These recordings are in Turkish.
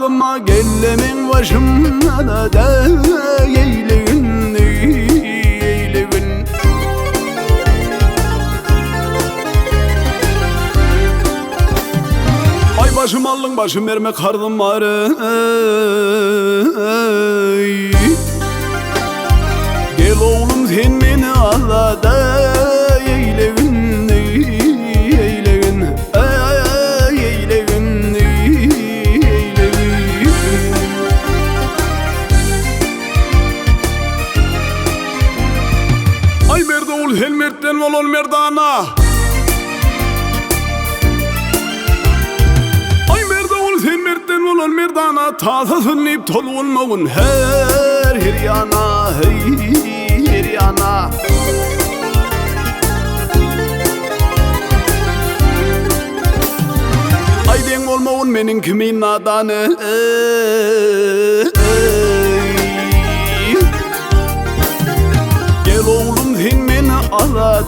kardıma gellemin başımda da eylegin eylegin. Ay başım allın başım verme kardım var. Gel oğlum sen beni al da eylegin eylegin eylegin eylegin. Ay merde ol helmertten olon merdana. Olan merdana tasasın ip tol olmağın her yana her yana. Ay ben olmağın menin kimin nadanı. Gel oğlum sen beni al da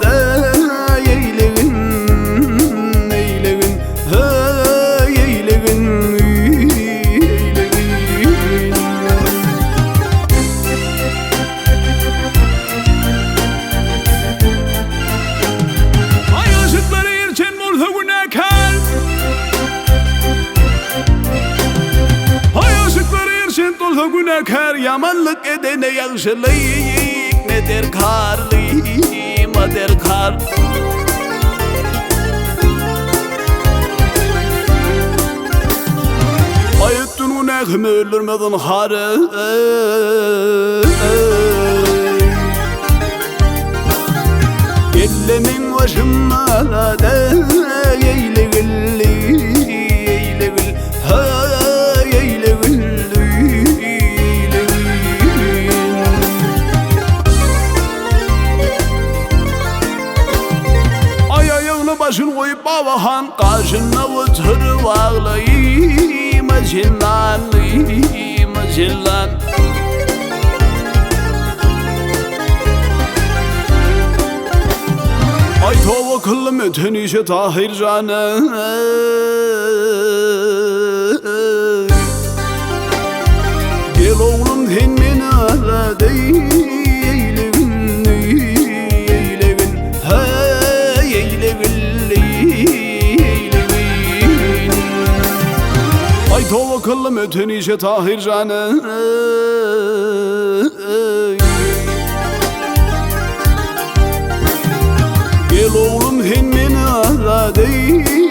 eylegin eylegin eylegin. Günahkar yamanlık edene yakşılayık ne der karlıyım der kar. Ayıttın günahımı öldürmedin harı. Ellemin başımda da eylegin eylegin eylegin. Başını koyup babahan karşına oturup ağlayayım acılan acılan. Ay tavakıllım öten işe tahir canım. Gel oğlum sen beni al deyim. Ay tavakıllım öten işe tahir canım. Gel oğlum sen beni al deyim.